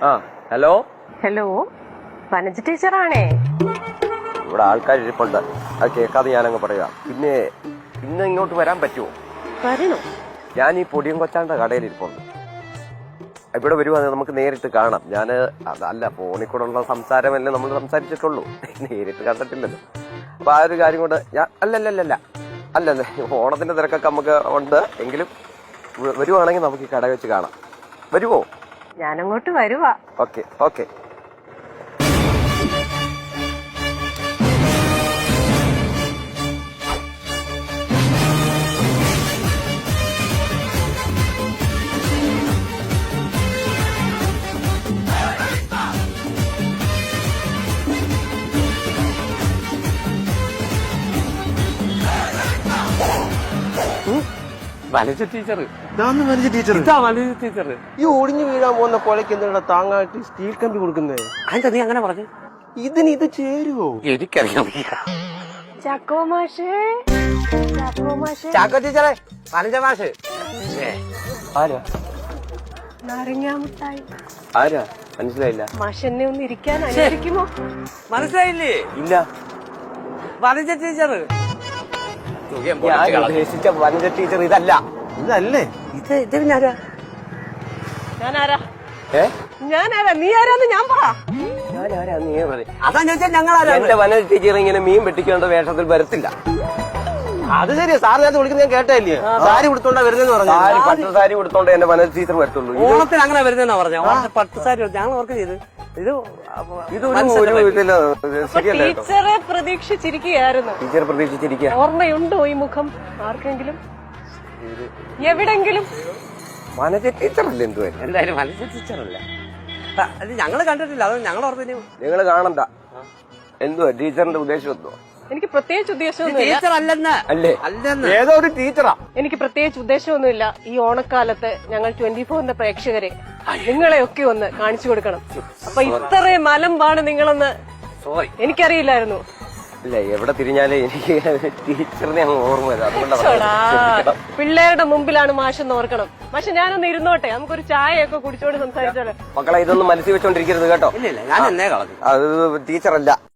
ആ hello hello, Vanaja ടീച്ചറാണേ. ഇവിടെ ആൾക്കാർ ഇരിപ്പുണ്ട്, അത് കേൾക്കാതെ ഞാനങ്ങ് പറയാം. പിന്നെ ഇന്ന് ഇങ്ങോട്ട് വരാൻ പറ്റുമോ? വരണോ? ഞാൻ ഈ പൊടിയും കൊച്ചാണ്ട കടയിൽ ഇരിപ്പുണ്ട്. ഇവിടെ വരുവാണെങ്കിൽ നമുക്ക് നേരിട്ട് കാണാം. ഞാൻ അതല്ല, ഫോണിൽ കൂടെ ഉള്ള സംസാരമല്ലേ നമ്മൾ സംസാരിച്ചിട്ടുള്ളൂ, നേരിട്ട് കണ്ടിട്ടില്ലല്ലോ. അപ്പൊ ആ ഒരു കാര്യം കൊണ്ട് ഞാൻ അല്ലല്ലേ ഓണത്തിന്റെ തിരക്കൊക്കെ നമുക്ക് ഉണ്ട്. എങ്കിലും വരുവാണെങ്കിൽ നമുക്ക് ഈ കട വെച്ച് കാണാം. വരുവോ? ഞാനങ്ങോട്ട് വരുവാ. Okay okay. വനജ ടീച്ചർ ഈ ഒടിഞ്ഞു വീഴാൻ പോകുന്ന കൊലയ്ക്ക് എന്തിനാ താങ്ങായിട്ട് സ്റ്റീൽ കമ്പി കൊടുക്കുന്നത്? അതിന്റെ നീ അങ്ങനെ പറഞ്ഞു? ഇതിന് ഇത് ചേരുവോ? എനിക്കറിയാം. ചാക്കോ മാഷേ, ചാക്കോ ടീച്ചറെ, വനജ മാഷ്. ആരാ നാരങ്ങാ മുട്ടായി. ആരാ മനസ്സിലായില്ല. മാഷ് എന്നെ ഒന്ന് ഇരിക്കാൻ അനുവദിക്കുമോ? മനസ്സിലായില്ലേ? ഇല്ല, വനജ ടീച്ചർ. ഞാൻ ഉദ്ദേശിച്ച വനജ ടീച്ചർ ഇതല്ല. ഇതല്ലേ? ഇത് ഞാനാ. ഞാനാരാ? ഏ ഞാനാരാ? നീ ആരാന്ന് ഞാൻ പറ. ഞാനാരാ നീ പറയും? അതാ ചോദിച്ചാൽ ഞങ്ങളാരാ? എന്റെ വനജ ടീച്ചർ ഇങ്ങനെ മീൻ വെട്ടിക്കേണ്ട വേഷത്തിൽ വരത്തില്ല. അത് ശരി, സാർ നേരത്തെ വിളിക്കുന്നത് ഞാൻ കേട്ടില്ലേ? സാരി കൊടുത്തോണ്ടാ വരുന്നതെന്ന് പറഞ്ഞു. പട്ട് സാരി കൊടുത്തോണ്ട് എന്റെ വനജ ടീച്ചർ വരത്തുള്ളൂ. ഓണത്തിന് അങ്ങനെ വരുന്നതെന്നാ പറഞ്ഞു. ഓണത്തിന് പട്ട് സാരി ഞങ്ങൾ ഓർക്ക് ചെയ്ത് ശരിയല്ല. ടീച്ചറെ പ്രതീക്ഷിച്ചിരിക്കുകയായിരുന്നു. ടീച്ചർ പ്രതീക്ഷിച്ചിരിക്കുക. ഓർമ്മയുണ്ടോ ഈ മുഖം ആർക്കെങ്കിലും എവിടെങ്കിലും? വനജ ടീച്ചർ അല്ലേ? എന്തുവല്ല, എന്തായാലും വനജ ടീച്ചറല്ല. അത് ഞങ്ങള് കണ്ടിട്ടില്ല, അത് ഞങ്ങൾ ഓർമ്മ. നിങ്ങൾ കാണണ്ട. എന്തുവാ ടീച്ചറിന്റെ ഉദ്ദേശം? എന്തോ എനിക്ക് പ്രത്യേകിച്ച് ഉദ്ദേശമൊന്നുമില്ല. ടീച്ചർ അല്ലെന്ന്. അല്ലേ? അല്ലെന്ന്. ഏതോ ഒരു ടീച്ചറാ. എനിക്ക് പ്രത്യേകിച്ച് ഉദ്ദേശമൊന്നുമില്ല. ഈ ഓണക്കാലത്ത് ഞങ്ങൾ 24ന്റെ പ്രേക്ഷകരെ നിങ്ങളെയൊക്കെ ഒന്ന് കാണിച്ചു കൊടുക്കണം. അപ്പൊ ഇത്രയും മലമ്പാണ് നിങ്ങളെന്ന് സോറി, എനിക്കറിയില്ലായിരുന്നു. ഇല്ല, എവിടെ തിരിഞ്ഞാലേ എനിക്ക് ടീച്ചറിനെ അങ്ങ് ഓർമ്മ വരും. ചോടാ, അതുകൊണ്ടാണ്. പിള്ളേരുടെ മുമ്പിലാണ് മാഷെന്ന് ഓർക്കണം. പക്ഷെ ഞാനൊന്ന് ഇരുന്നോട്ടെ, നമുക്കൊരു ചായയൊക്കെ കുടിച്ചോണ്ട് സംസാരിച്ചാലോ? മക്കളെ, ഇതൊന്നും മനസ്സിൽ വെച്ചോണ്ടിരിക്കരുത് കേട്ടോ. ഇല്ല ഞാൻ എന്നേ കളഞ്ഞു. അത് ടീച്ചറല്ല.